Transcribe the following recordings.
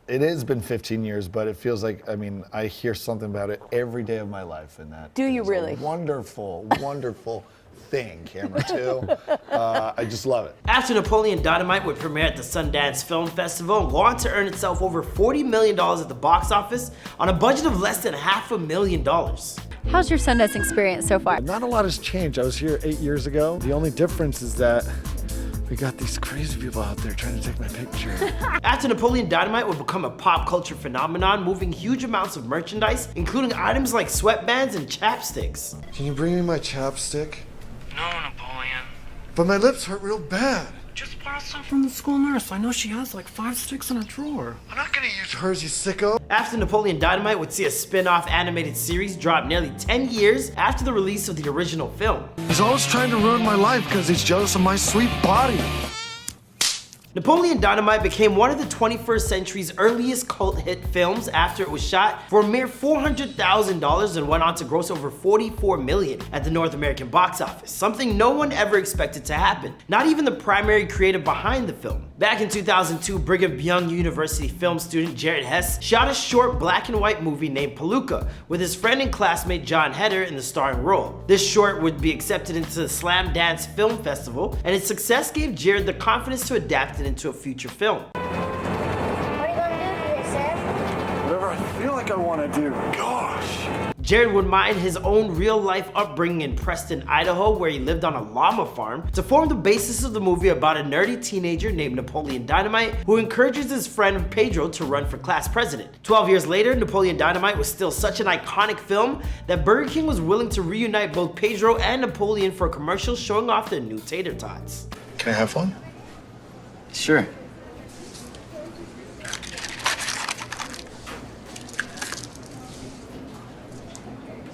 It has been 15 years, but it feels like, I mean, I hear something about it every day of my life, and that Do you is really? A wonderful, wonderful thing, camera two. I just love it. After Napoleon Dynamite would premiere at the Sandance Film Festival and go on to earn itself over $40 million at the box office on a budget of less than $500,000. How's your Sundance experience so far? Not a lot has changed. I was here 8 years ago. The only difference is that we got these crazy people out there trying to take my picture. After Napoleon Dynamite would become a pop culture phenomenon, moving huge amounts of merchandise, including items like sweatbands and chapsticks. Can you bring me my chapstick? No, Napoleon. But my lips hurt real bad. Just borrow some from the school nurse. I know she has like 5 sticks in her drawer. I'm not gonna use hers, you sicko. After Napoleon Dynamite would see a spin-off animated series drop nearly 10 years after the release of the original film. He's always trying to ruin my life because he's jealous of my sweet body. Napoleon Dynamite became one of the 21st century's earliest cult hit films after it was shot for a mere $400,000 and went on to gross over $44 million at the North American box office, something no one ever expected to happen, not even the primary creative behind the film. Back in 2002, Brigham Young University film student Jared Hess shot a short black and white movie named Peluca with his friend and classmate Jon Heder in the starring role. This short would be accepted into the Sandance Film Festival, and its success gave Jared the confidence to adapt it into a future film. What are you gonna do today, sir? Whatever I feel like I want to do. Gosh. Jared would mine his own real-life upbringing in Preston, Idaho, where he lived on a llama farm, to form the basis of the movie about a nerdy teenager named Napoleon Dynamite who encourages his friend Pedro to run for class president. 12 years later, Napoleon Dynamite was still such an iconic film that Burger King was willing to reunite both Pedro and Napoleon for a commercial showing off their new tater tots. Can I have one? Sure.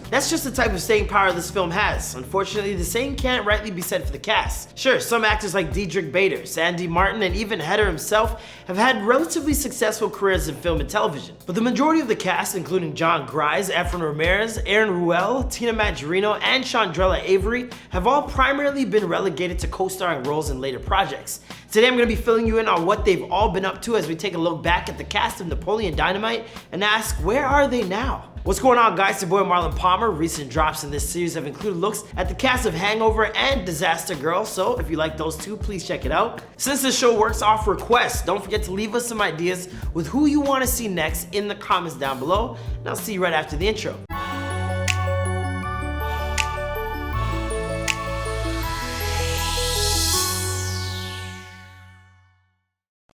That's just the type of staying power this film has. Unfortunately, the same can't rightly be said for the cast. Sure, some actors like Diedrich Bader, Sandy Martin, and even Heder himself have had relatively successful careers in film and television. But the majority of the cast, including Jon Gries, Efren Ramirez, Ruell, Tina Majorino, and Shondrella Avery, have all primarily been relegated to co-starring roles in later projects. Today I'm going to be filling you in on what they've all been up to as we take a look back at the cast of Napoleon Dynamite and ask, where are they now? What's going on, guys? It's your boy Marlon Palmer. Recent drops in this series have included looks at the cast of Hangover and Disaster Girl, so if you like those two, please check it out. Since this show works off requests, don't forget to leave us some ideas with who you want to see next in the comments down below, and I'll see you right after the intro.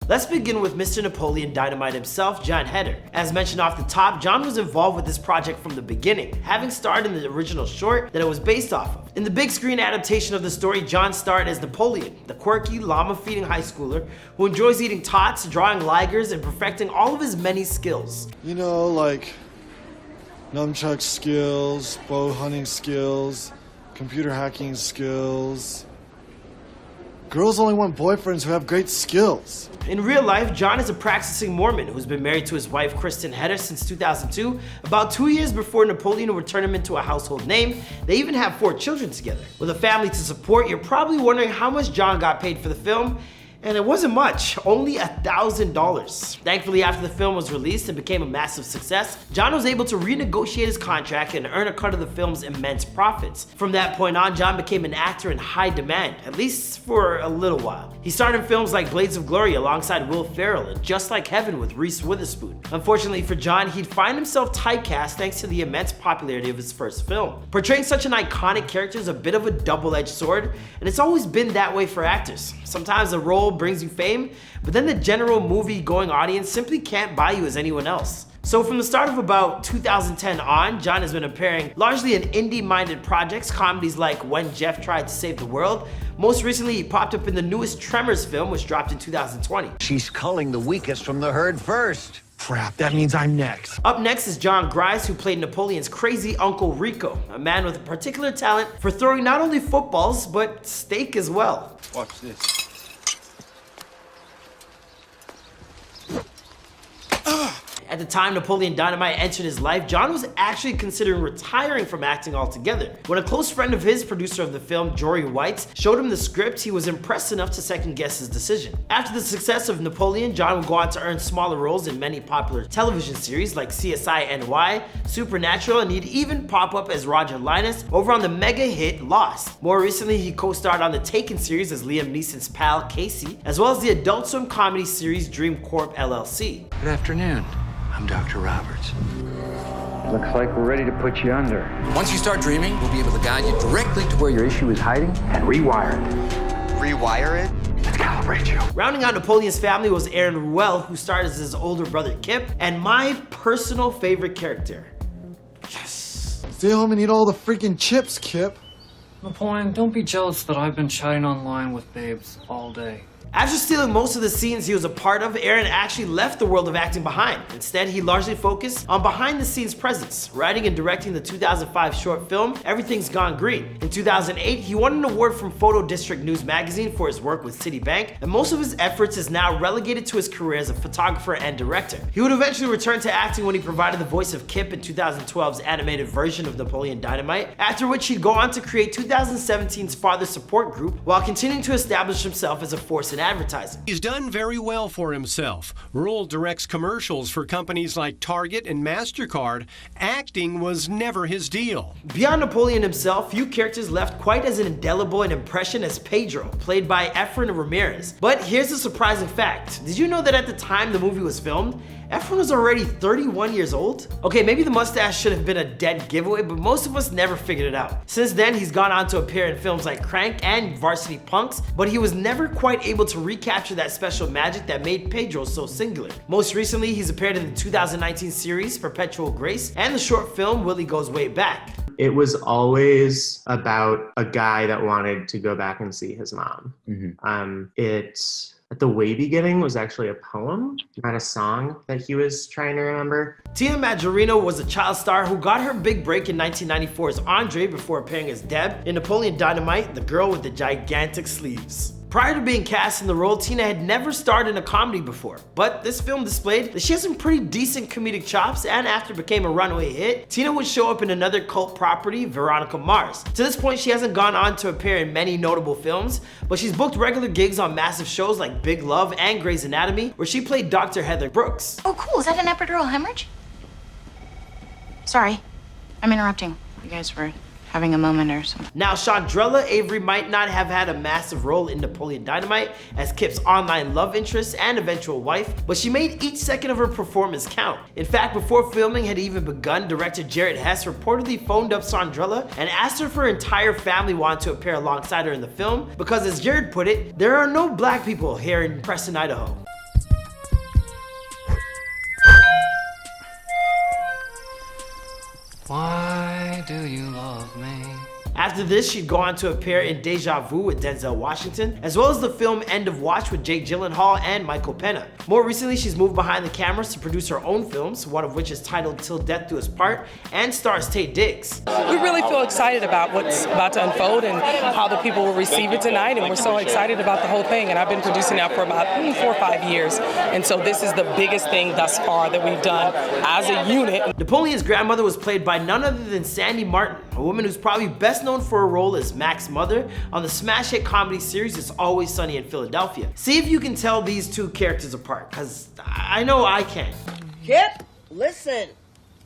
Let's begin with Mr. Napoleon Dynamite himself, Jon Heder. As mentioned off the top, Jon was involved with this project from the beginning, having starred in the original short that it was based off of. In the big screen adaptation of the story, Jon starred as Napoleon, the quirky, llama-feeding high schooler who enjoys eating tots, drawing ligers, and perfecting all of his many skills. You know, like nunchuck skills, bow hunting skills, computer hacking skills. Girls only want boyfriends who have great skills. In real life, Jon is a practicing Mormon who's been married to his wife Kristen Heder since 2002, about 2 years before Napoleon would turn him into a household name. They even have 4 children together. With a family to support, you're probably wondering how much Jon got paid for the film. And it wasn't much, only $1,000. Thankfully, after the film was released and became a massive success, Jon was able to renegotiate his contract and earn a cut of the film's immense profits. From that point on, Jon became an actor in high demand, at least for a little while. He starred in films like Blades of Glory alongside Will Ferrell and Just Like Heaven with Reese Witherspoon. Unfortunately for Jon, he'd find himself typecast thanks to the immense popularity of his first film. Portraying such an iconic character is a bit of a double-edged sword, and it's always been that way for actors. Sometimes a role brings you fame, but then the general movie-going audience simply can't buy you as anyone else. So from the start of about 2010 on, Jon has been appearing largely in indie-minded projects, comedies like When Jeff Tried to Save the World. Most recently, he popped up in the newest Tremors film, which dropped in 2020. She's culling the weakest from the herd first. Crap, that means I'm next. Up next is Jon Gries, who played Napoleon's crazy uncle Rico, a man with a particular talent for throwing not only footballs, but steak as well. Watch this. At At the time Napoleon Dynamite entered his life, Jon was actually considering retiring from acting altogether. When a close friend of his, producer of the film, Jory White, showed him the script, he was impressed enough to second guess his decision. After the success of Napoleon, Jon would go on to earn smaller roles in many popular television series like CSI NY, Supernatural, and he'd even pop up as Roger Linus over on the mega hit Lost. More recently, he co-starred on the Taken series as Liam Neeson's pal Casey, as well as the Adult Swim comedy series Dream Corp LLC. Good afternoon. I'm Dr. Roberts. Looks like we're ready to put you under. Once you start dreaming, we'll be able to guide you directly to where your issue is hiding and rewire it. Rewire it? Let's calibrate you. Rounding out Napoleon's family was Aaron Ruell, who starred as his older brother Kip, and my personal favorite character. Yes. Stay home and eat all the freaking chips, Kip. Napoleon, don't be jealous that I've been chatting online with babes all day. After stealing most of the scenes he was a part of, Aaron actually left the world of acting behind. Instead, he largely focused on behind-the-scenes presence, writing and directing the 2005 short film, Everything's Gone Green. In 2008, he won an award from Photo District News magazine for his work with Citibank, and most of his efforts is now relegated to his career as a photographer and director. He would eventually return to acting when he provided the voice of Kip in 2012's animated version of Napoleon Dynamite, after which he'd go on to create 2017's Father Support Group, while continuing to establish himself as a force in advertising. He's done very well for himself. Ruell directs commercials for companies like Target and MasterCard. Acting was never his deal. Beyond Napoleon himself, few characters left quite as indelible an impression as Pedro, played by Efren Ramirez. But here's a surprising fact. Did you know that at the time the movie was filmed, Efren was already 31 years old? Okay, maybe the mustache should have been a dead giveaway, but most of us never figured it out. Since then, he's gone on to appear in films like Crank and Varsity Punks, but he was never quite able to recapture that special magic that made Pedro so singular. Most recently, he's appeared in the 2019 series Perpetual Grace and the short film Willie Goes Way Back. It was always about a guy that wanted to go back and see his mom. At the way beginning was actually a poem, not a song that he was trying to remember. Tina Majorino was a child star who got her big break in 1994's Andre before appearing as Deb in Napoleon Dynamite, the girl with the gigantic sleeves. Prior to being cast in the role, Tina had never starred in a comedy before, but this film displayed that she has some pretty decent comedic chops, and after it became a runaway hit, Tina would show up in another cult property, Veronica Mars. To this point, she hasn't gone on to appear in many notable films, but she's booked regular gigs on massive shows like Big Love and Grey's Anatomy, where she played Dr. Heather Brooks. Oh, cool. Is that an epidural hemorrhage? Sorry, I'm interrupting. You guys were having a moment or something. Now, Shondrella Avery might not have had a massive role in Napoleon Dynamite as Kip's online love interest and eventual wife, but she made each second of her performance count. In fact, before filming had even begun, director Jared Hess reportedly phoned up Shondrella and asked her if her entire family wanted to appear alongside her in the film, because as Jared put it, there are no black people here in Preston, Idaho. Why do you love me? After this, she'd go on to appear in Deja Vu with Denzel Washington, as well as the film End of Watch with Jake Gyllenhaal and Michael Pena. More recently, she's moved behind the cameras to produce her own films, one of which is titled Till Death Do Us Part, and stars Taye Diggs. We really feel excited about what's about to unfold and how the people will receive it tonight, and we're so excited about the whole thing. And I've been producing now for about 4 or 5 years, and so this is the biggest thing thus far that we've done as a unit. Napoleon's grandmother was played by none other than Sandy Martin, a woman who's probably best known for her role as Mac's mother on the smash hit comedy series It's Always Sunny in Philadelphia. See if you can tell these two characters apart, because I know I can. Kip, listen.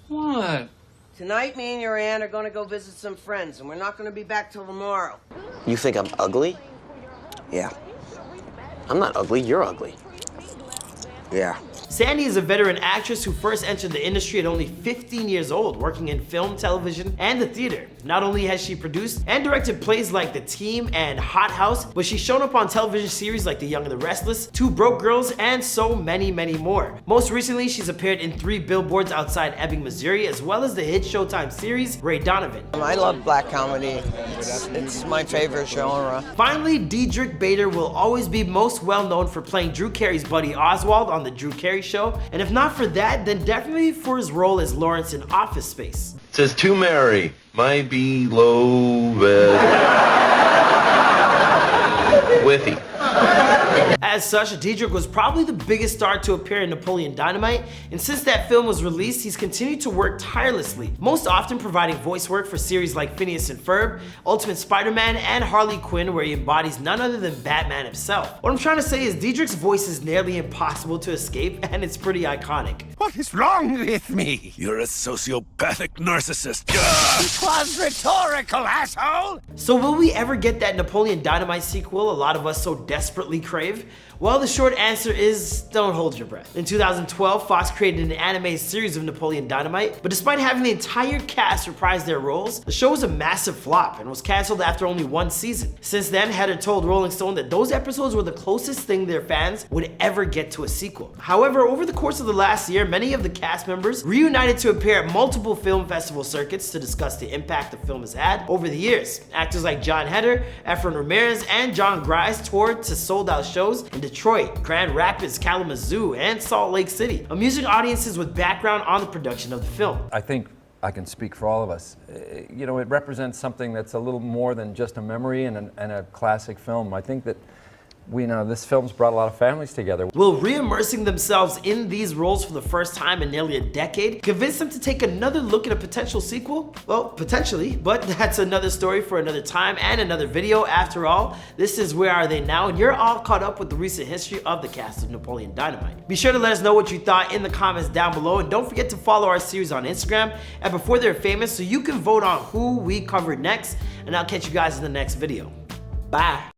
What? Tonight, me and your aunt are going to go visit some friends, and we're not going to be back till tomorrow. You think I'm ugly? Yeah. I'm not ugly, you're ugly. Yeah. Sandy is a veteran actress who first entered the industry at only 15 years old, working in film, television, and the theater. Not only has she produced and directed plays like The Team and Hot House, but she's shown up on television series like The Young and the Restless, Two Broke Girls, and so many, many more. Most recently, she's appeared in 3 billboards outside Ebbing, Missouri, as well as the hit Showtime series Ray Donovan. I love black comedy. It's my favorite genre. Finally, Diedrich Bader will always be most well known for playing Drew Carey's buddy Oswald on The Drew Carey Show, and if not for that, then definitely for his role as Lawrence in Office Space. It says to Mary, my beloved. Withy. As such, Diedrich was probably the biggest star to appear in Napoleon Dynamite, and since that film was released, he's continued to work tirelessly, most often providing voice work for series like Phineas and Ferb, Ultimate Spider-Man, and Harley Quinn, where he embodies none other than Batman himself. What I'm trying to say is Diedrich's voice is nearly impossible to escape, and it's pretty iconic. What is wrong with me? You're a sociopathic narcissist. It was rhetorical, asshole! So will we ever get that Napoleon Dynamite sequel a lot of us so desperately crave? Well, the short answer is don't hold your breath. In 2012, Fox created an animated series of Napoleon Dynamite, but despite having the entire cast reprise their roles, the show was a massive flop and was canceled after only one season. Since then, Heder told Rolling Stone that those episodes were the closest thing their fans would ever get to a sequel. However, over the course of the last year, many of the cast members reunited to appear at multiple film festival circuits to discuss the impact the film has had over the years. Actors like Jon Heder, Efren Ramirez, and Jon Gries toured to sold-out shows in Detroit, Grand Rapids, Kalamazoo, and Salt Lake City, amusing audiences with background on the production of the film. I think I can speak for all of us. You know, it represents something that's a little more than just a memory and a classic film. I think that this film's brought a lot of families together. Will re-immersing themselves in these roles for the first time in nearly a decade convince them to take another look at a potential sequel? Well, potentially, but that's another story for another time and another video. After all, this is Where Are They Now? And you're all caught up with the recent history of the cast of Napoleon Dynamite. Be sure to let us know what you thought in the comments down below, and don't forget to follow our series on Instagram at Before They're Famous so you can vote on who we cover next, and I'll catch you guys in the next video. Bye.